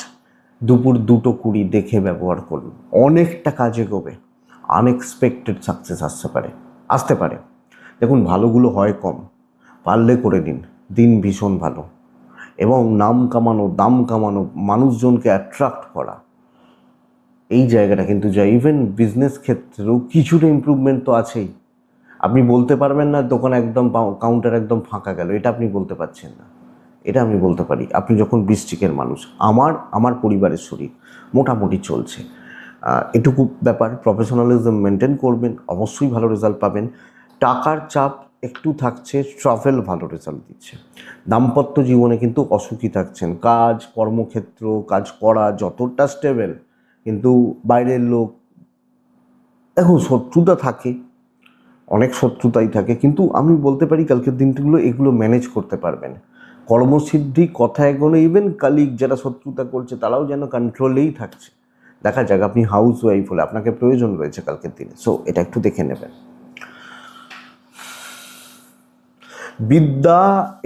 দুপুর 2:20 দেখে ব্যবহার করুন, অনেকটা কাজে এগোবে, আনএক্সপেক্টেড সাকসেস আসতে পারে। দেখুন, ভালোগুলো হয় কম, পারলে করে দিন, দিন ভীষণ ভালো। এবং নাম কামানো, দাম কামানো, মানুষজনকে অ্যাট্রাক্ট করা, এই জায়গাটা কিন্তু যায়। ইভেন বিজনেস ক্ষেত্রেও কিছুটা ইমপ্রুভমেন্ট তো আছেই। আপনি বলতে পারবেন না দোকান একদম কাউন্টার একদম ফাঁকা গেল, এটা আপনি বলতে পারছেন না। এটা আমি বলতে পারি, আপনি যখন বৃশ্চিকের মানুষ। আমার পরিবারের শরীর মোটামুটি চলছে, এটুকু ব্যাপার। প্রফেশনালিজম মেনটেন করবেন, অবশ্যই ভালো রেজাল্ট পাবেন। টাকার চাপ একটু থাকছে, ট্রাভেল ভালো রেজাল্ট দিচ্ছে। দাম্পত্য জীবনে কিন্তু অসুখী থাকছেন, কাজ কর্মক্ষেত্র কাজ করা যতটা স্টেবল, কিন্তু বাইরের লোক, দেখুন শত্রুতা থাকে, অনেক শত্রুতাই থাকে, কিন্তু আমি বলতে পারি কালকের দিনগুলো এগুলো ম্যানেজ করতে পারবেন। কর্মসিদ্ধি, কথা এগোনো, ইভেন কালিগ যারা শত্রুতা করছে তারাও যেন কন্ট্রোলেই থাকছে। দেখা যাক, আপনি হাউস ওয়াইফ হলে আপনাকে প্রয়োজন রয়েছে কালকের দিনে, সো এটা একটু দেখে নেবেন। বিদ্যা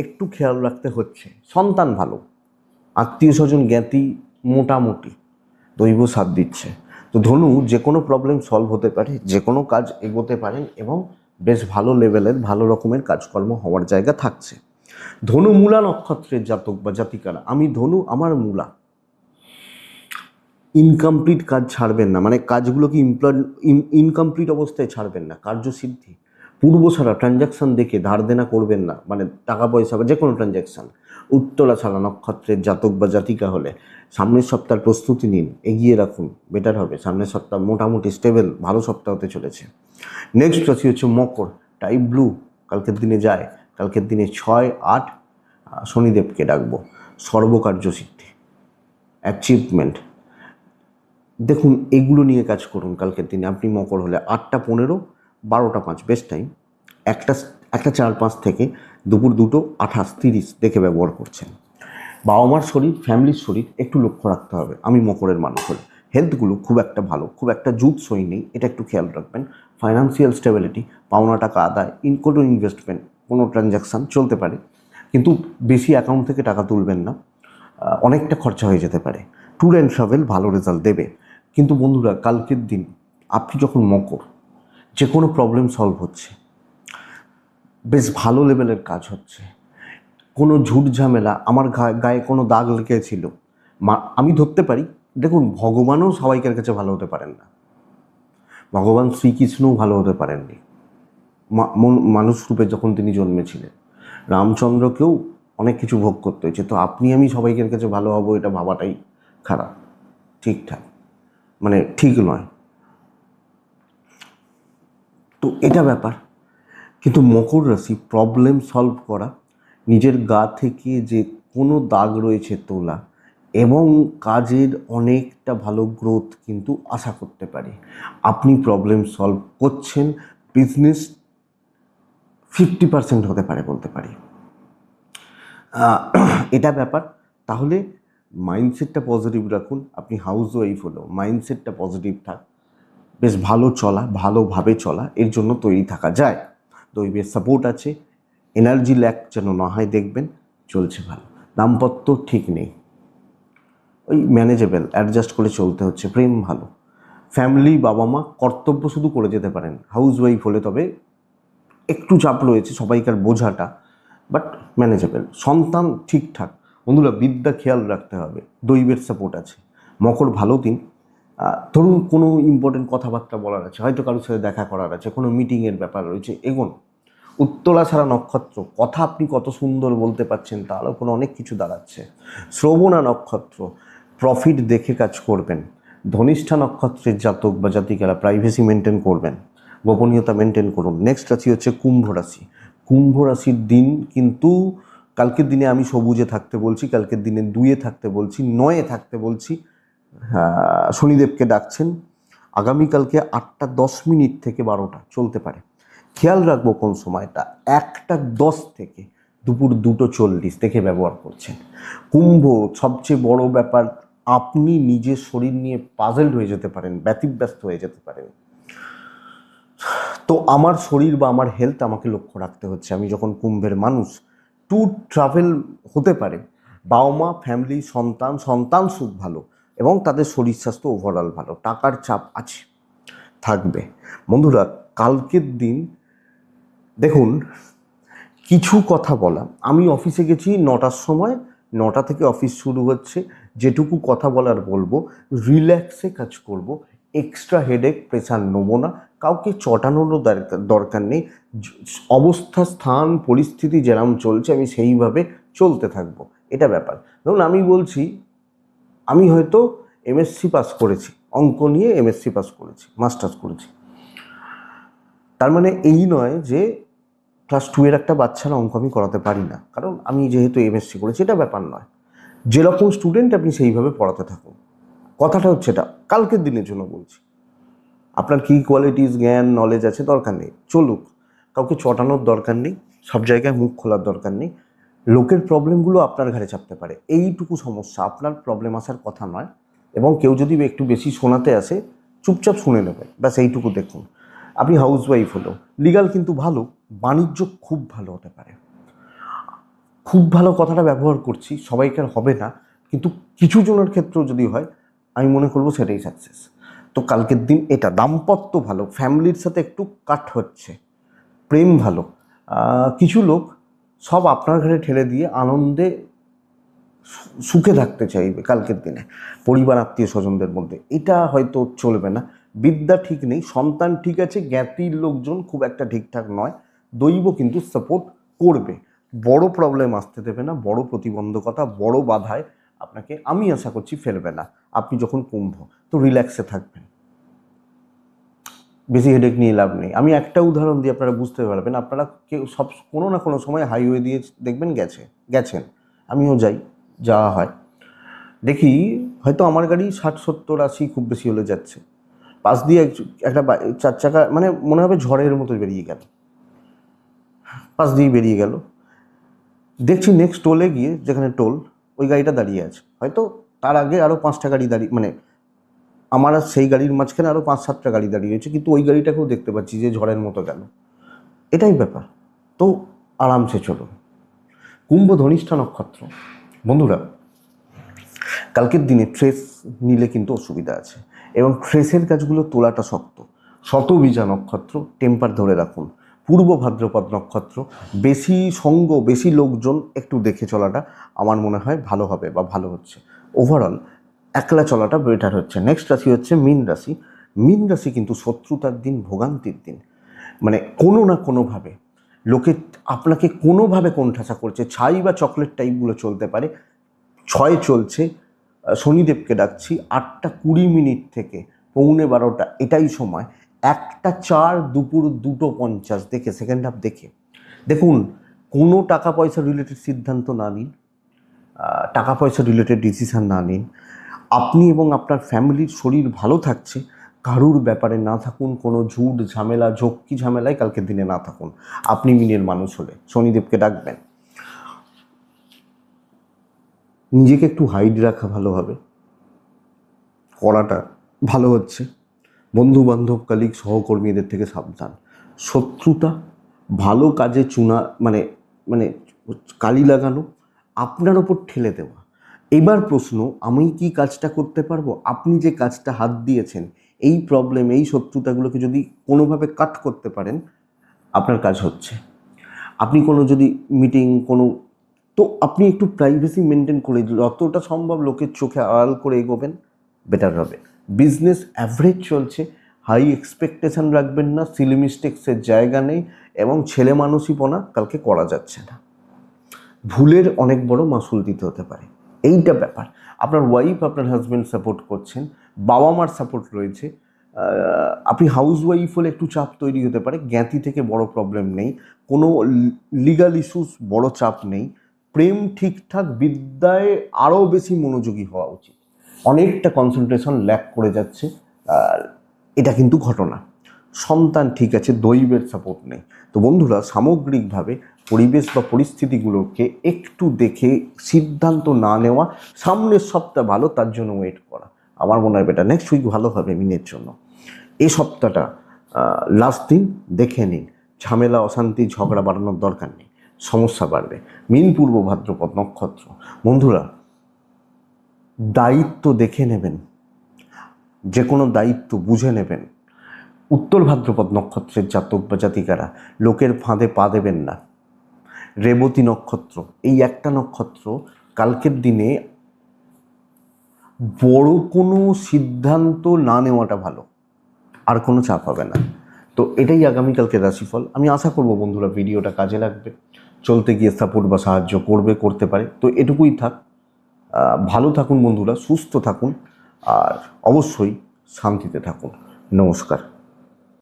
একটু খেয়াল রাখতে হচ্ছে, সন্তান ভালো, আত্মীয় স্বজন জ্ঞাতি মোটামুটি, দৈব সাথ দিচ্ছে। তো ধনু যে কোনো প্রবলেম সলভ হতে পারে, যে কোনো কাজ এগোতে পারেন এবং বেশ ভালো লেভেলের ভালো রকমের কাজকর্ম হওয়ার জায়গা থাকছে। ধনু মূলা নক্ষত্রের জাতক বা জাতিকারা, আমি ধনু, আমার মূলা, ইনকমপ্লিট কাজ ছাড়বেন না, মানে কাজগুলোকে ইনকমপ্লিট অবস্থায় ছাড়বেন না। কার্যসিদ্ধি, পূর্ব ছাড়া ট্রানজ্যাকশান দেখে ধার দেনা করবেন না, মানে টাকা পয়সা বা যে কোনো ট্রানজ্যাকশান। উত্তরা ছাড়া নক্ষত্রের জাতক বা জাতিকা হলে সামনের সপ্তাহের প্রস্তুতি নিন, এগিয়ে রাখুন, বেটার হবে। সামনের সপ্তাহ মোটামুটি স্টেবল ভালো সপ্তাহ হতে চলেছে। নেক্সট রাশি হচ্ছে মকর, টাইপ ব্লু কালকের দিনে যায়। কালকের দিনে 6-8 শনিদেবকে ডাকবো, সর্বকার্যসিদ্ধি, অ্যাচিভমেন্ট। দেখুন এগুলো নিয়ে কাজ করুন কালকের দিনে। আপনি মকর হলে 8টা 15, 12টা 5 বেস্ট টাইম। 1টা 4-5 থেকে দুপুর 2টো 28-30 দেখে ব্যবহার করছেন। বাবা মার শরীর, ফ্যামিলির শরীর একটু লক্ষ্য রাখতে হবে। আমি মকরের মানুষ হলে হেলথগুলো খুব একটা ভালো, খুব একটা জুৎসই নেই, এটা একটু খেয়াল রাখবেন। ফাইন্যান্সিয়াল স্টেবিলিটি, পাওনা টাকা আদায়, কোনো ইনভেস্টমেন্ট, কোনো ট্রানজ্যাকশান চলতে পারে, কিন্তু বেশি অ্যাকাউন্ট থেকে টাকা তুলবেন না, অনেকটা খরচা হয়ে যেতে পারে। ট্যুর অ্যান্ড ট্রাভেল ভালো রেজাল্ট দেবে। কিন্তু বন্ধুরা কালকের দিন আপনি যখন মকর, যে কোনো প্রবলেম সলভ হচ্ছে, বেশ ভালো লেভেলের কাজ হচ্ছে, কোনো ঝুট ঝামেলা, আমার গায়ে কোনো দাগ লেগেছিল, আমি ধরতে পারি। দেখুন ভগবানও সবাইকার কাছে ভালো হতে পারেন না, ভগবান শ্রীকৃষ্ণও ভালো হতে পারেননি মানুষ রূপে যখন তিনি জন্মেছিলেন। রামচন্দ্রকেও অনেক কিছু ভোগ করতে হয়েছে। তো আপনি আমি সবাইকার কাছে ভালো হব এটা ভাবাটাই খারাপ, ঠিকঠাক মানে ঠিক নয়। তো এটা ব্যাপার। কিন্তু মকর রাশি প্রবলেম সলভ করা, নিজের গা থেকে যে কোনো দাগ রয়েছে তোলা, এবং কাজের অনেকটা ভালো গ্রোথ কিন্তু আশা করতে পারি। আপনি প্রবলেম সলভ করছেন, বিজনেস 50% হতে পারে বলতে পারি, এটা ব্যাপার। তাহলে মাইন্ডসেটটা পজিটিভ রাখুন। আপনি হাউস ওয়াইফ হলেও মাইন্ডসেটটা পজিটিভ থাক, বেশ ভালো চলা, ভালোভাবে চলা, এর জন্য তৈরি থাকা যায়। দৈবের সাপোর্ট আছে, এনার্জি ল্যাক যেন না হয় দেখবেন, চলছে ভালো। দাম্পত্য ঠিক নেই, ওই ম্যানেজেবল, অ্যাডজাস্ট করে চলতে হচ্ছে। প্রেম ভালো, ফ্যামিলি, বাবা মা কর্তব্য শুধু করে যেতে পারেন হাউস ওয়াইফ হলে, তবে একটু চাপ রয়েছে সবাইকার বোঝাটা, বাট ম্যানেজেবল। সন্তান ঠিকঠাক। বন্ধুরা বিদ্যা খেয়াল রাখতে হবে, দৈবের সাপোর্ট আছে। মকর ভালো দিন, ধরুন কোনো ইম্পর্টেন্ট কথাবার্তা বলার আছে, হয়তো কারোর সাথে দেখা করার আছে, কোনো মিটিংয়ের ব্যাপার রয়েছে, এগোন। উত্তরা ছাড়া নক্ষত্র, কথা আপনি কত সুন্দর বলতে পারছেন তার কোনো অনেক কিছু দাঁড়াচ্ছে। শ্রবণা নক্ষত্র, প্রফিট দেখে কাজ করবেন। ধনিষ্ঠা নক্ষত্রের জাতক বা জাতিকারা প্রাইভেসি মেনটেন করবেন, গোপনীয়তা মেনটেন করুন। নেক্সট রাশি হচ্ছে কুম্ভ রাশি। কুম্ভ রাশির দিন কিন্তু কালকের দিনে আমি সবুজে থাকতে বলছি, কালকের দিনে 2-এ থাকতে বলছি, 9-এ থাকতে বলছি। শনিদেবকে ডাকছেন। আগামীকালকে 8টা 10 থেকে 12টা চলতে পারে। খেয়াল রাখবো কোন সময়টা, 1টা 10 থেকে দুপুর 2টো 40 দেখে ব্যবহার করছেন। কুম্ভ সবচেয়ে বড় ব্যাপার, আপনি নিজের শরীর নিয়ে পাজলড হয়ে যেতে পারেন, ব্যতিব্যস্ত হয়ে যেতে পারেন। তো আমার শরীর বা আমার হেলথ আমাকে লক্ষ্য রাখতে হচ্ছে। আমি যখন কুম্ভের মানুষ, ট্যুর ট্রাভেল হতে পারে, বাবা মা, ফ্যামিলি, সন্তান সুখ ভালো, এবং তাদের শরীর স্বাস্থ্য ওভারঅল ভালো। টাকার চাপ আছে, থাকবে। বন্ধুরা কালকের দিন দেখুন কিছু কথা বলা, আমি অফিসে গেছি 9টার সময়, 9টা থেকে অফিস শুরু হচ্ছে, যেটুকু কথা বলার বলবো, রিল্যাক্সে কাজ করব, এক্সট্রা হেডেক প্রেশার নেবো না, কাউকে চটানোরও দরকার নেই। অবস্থা, স্থান, পরিস্থিতি যেরকম চলছে আমি সেইভাবে চলতে থাকবো, এটা ব্যাপার। ধরুন আমি বলছি, আমি হয়তো এমএসসি পাস করেছি, অঙ্ক নিয়ে এমএসসি পাস করেছি, মাস্টার্স করেছি, তার মানে এই নয় যে ক্লাস 2 এর একটা বাচ্চার অঙ্ক আমি করাতে পারি না, কারণ আমি যেহেতু এমএসসি করেছি, এটা ব্যাপার নয়। যেরকম স্টুডেন্ট আপনি সেইভাবে পড়াতে থাকুন। কথাটা হচ্ছে এটা, কালকের দিনের জন্য বলছি। আপনার কী কোয়ালিটিস, জ্ঞান, নলেজ আছে দরকার নেই, চলুক, কাউকে চটানোর দরকার নেই, সব জায়গায় মুখ খোলার দরকার নেই। লোকের প্রবলেমগুলো আপনার ঘাড়ে চাপতে পারে, এইটুকু সমস্যা, আপনার প্রবলেম আসার কথা নয়। এবং কেউ যদি একটু বেশি শোনাতে আসে, চুপচাপ শুনে নেবে, ব্যাস এইটুকু দেখুন। আপনি হাউসওয়াইফ হলো, লিগাল কিন্তু ভালো, বাণিজ্য খুব ভালো হতে পারে। খুব ভালো কথাটা ব্যবহার করছি, সবাইকার হবে না, কিন্তু কিছু জনের ক্ষেত্রেও যদি হয়, আমি মনে করবো সেটাই সাকসেস। তো কালকের দিন এটা, দাম্পত্য ভালো, ফ্যামিলির সাথে একটু কাট হচ্ছে, প্রেম ভালো, কিছু লোক সব আপনার ঘরে ঠেলে দিয়ে আনন্দে সুখে থাকতে চাইবে কালকের দিনে পরিবার, আত্মীয় স্বজনদের মধ্যে, এটা হয়তো চলবে না। বিদ্যা ঠিক নেই, সন্তান ঠিক আছে, জ্ঞাতির লোকজন খুব একটা ঠিকঠাক নয়, দৈব কিন্তু সাপোর্ট করবে। বড় প্রবলেম আসতে দেবে না, বড় প্রতিবন্ধকতা, বড় বাধায় আপনাকে আমি আশা করছি ফেলবে না। আপনি যখন কুম্ভ, তো রিল্যাক্সে থাকবেন, বেশি হেডেক নিয়ে লাভ নেই। আমি একটা উদাহরণ দিয়ে আপনারা বুঝতে পারবেন। আপনারা কেউ সব কোনো না কোনো সময় হাইওয়ে দিয়ে দেখবেন গেছেন, আমিও যাই, যাওয়া হয়, দেখি হয়তো আমার গাড়ি 60, 70, 80 খুব বেশি হলে যাচ্ছে, পাশ দিয়ে একটা 4 চাকা, মানে মনে হবে ঝড়ের মতো বেরিয়ে গেল, পাশ দিয়ে বেরিয়ে গেল। দেখছি নেক্সট টোলে গিয়ে, যেখানে টোল, ওই গাড়িটা দাঁড়িয়ে আছে, হয়তো তার আগে আরও 5টা গাড়ি দাঁড়িয়ে, মানে আমার আর সেই গাড়ির মাঝখানে আরও 5-7টা গাড়ি দাঁড়িয়ে আছে, কিন্তু ওই গাড়িটাকেও দেখতে পাচ্ছি যে ঝড়ের মতো গেল। এটাই ব্যাপার। তো আরামসে চলুন। কুম্ভ ধনিষ্ঠা নক্ষত্র, বন্ধুরা কালকের দিনে ট্রেস নিলে কিন্তু অসুবিধা আছে, এবং ট্রেসের কাজগুলো তোলাটা শক্ত। শতবীজা নক্ষত্র, টেম্পার ধরে রাখুন। পূর্ব ভাদ্রপদ নক্ষত্র, বেশি সঙ্গ, বেশি লোকজন একটু দেখে চলাটা আমার মনে হয় ভালো হবে বা ভালো হচ্ছে। ওভারঅল একলা চলাটা বেটার হচ্ছে। নেক্সট রাশি হচ্ছে মীন রাশি। মীন রাশি কিন্তু শত্রুতার দিন, ভোগান্তির দিন, মানে কোনো না কোনোভাবে লোকে আপনাকে কোনোভাবে কোণঠাসা করছে, ছাই বা চকলেট টাইপগুলো চলতে পারে। 6 চলছে, শনিদেবকে ডাকছি, 8টা 20 মিনিট থেকে 11:45 এটাই সময়। 1টা 4 দুপুর 2:50 দেখে, সেকেন্ড হাফ দেখে দেখুন। কোনো টাকা পয়সা রিলেটেড সিদ্ধান্ত না নিন, টাকা পয়সা রিলেটেড ডিসিশান না নিন। আপনি এবং আপনার ফ্যামিলির শরীর ভালো থাকছে, কারুর ব্যাপারে না থাকুন, কোনো ঝুট ঝামেলা, ঝক্কি ঝামেলায় কালকের দিনে না থাকুন। আপনি মিনের মানুষ হলে শনিদেবকে ডাকবেন। নিজেকে একটু হাইড রাখা ভালো হবে, করাটা ভালো হচ্ছে। বন্ধু বান্ধব, কালিগ, সহকর্মীদের থেকে সাবধান। শত্রুতা, ভালো কাজে চুনা, মানে মানে কালি লাগানো, আপনার ওপর ঠেলে দেওয়া। এবার প্রশ্ন, আমি কি কাজটা করতে পারবো? আপনি যে কাজটা হাত দিয়েছেন, এই প্রবলেম, এই শত্রুতাগুলোকে যদি কোনোভাবে কাট করতে পারেন, আপনার কাজ হচ্ছে। আপনি কোনো যদি মিটিং, কোনো, তো আপনি একটু প্রাইভেসি মেনটেন করে যতটা সম্ভব লোকের চোখে আড়াল করে এগোবেন, বেটার হবে। বিজনেস অ্যাভারেজ চলছে, হাই এক্সপেকটেশন রাখবেন না, সিলি মিস্টেক্সের জায়গা নেই, এবং ছেলে মানুষইপনা কালকে করা যাচ্ছে না। ভুলের অনেক বড় মাসুল দিতে হতে পারে, এইটা ব্যাপার। আপনার ওয়াইফ, আপনার হাজব্যান্ড সাপোর্ট করছেন, বাবা মার সাপোর্ট রয়েছে। আপনি হাউস ওয়াইফ হলে একটু চাপ তৈরি হতে পারে, জ্ঞাতি থেকে বড় প্রবলেম নেই, কোনো লিগাল ইস্যুস বড় চাপ নেই। প্রেম ঠিকঠাক, বিদ্যায় আরও বেশি মনোযোগী হওয়া উচিত, অনেকটা কনসেন্ট্রেশন ল্যাক করে যাচ্ছে, এটা কিন্তু ঘটনা। সন্তান ঠিক আছে, দৈবের সাপোর্ট নেই। তো বন্ধুরা সামগ্রিকভাবে পরিবেশ বা পরিস্থিতিগুলোকে একটু দেখে সিদ্ধান্ত না নেওয়া, সামনের সপ্তাহ ভালো তার জন্য ওয়েট করা, আমার মনে হয় বেটা। নেক্সট উইক ভালো হবে মিনের জন্য। এই সপ্তাহটা লাস্ট দিন দেখে নিন, ঝামেলা, অশান্তি, ঝগড়া বাড়ানোর দরকার নেই, সমস্যা বাড়বে। মিন পূর্ব ভাদ্রপদ নক্ষত্র, বন্ধুরা দায়িত্ব দেখে নেবেন, যে কোনো দায়িত্ব বুঝে নেবেন। উত্তর ভাদ্রপদ নক্ষত্রের জাতক বা জাতিকারা লোকের ফাঁদে পা দেবেন না। রেবতী নক্ষত্র, এই একটা নক্ষত্র কালকের দিনে বড় কোনো সিদ্ধান্ত না নেওয়াটা ভালো, আর কোনো চাপ হবে না। তো এটাই আগামীকালকে রাশিফল। আমি আশা করব বন্ধুরা ভিডিওটা কাজে লাগবে, চলতে গিয়ে সাপোর্ট বা সাহায্য করতে পারে। তো এটুকুই থাক। ভালো থাকুন বন্ধুরা, সুস্থ থাকুন, আর অবশ্যই শান্তিতে থাকুন। নমস্কার।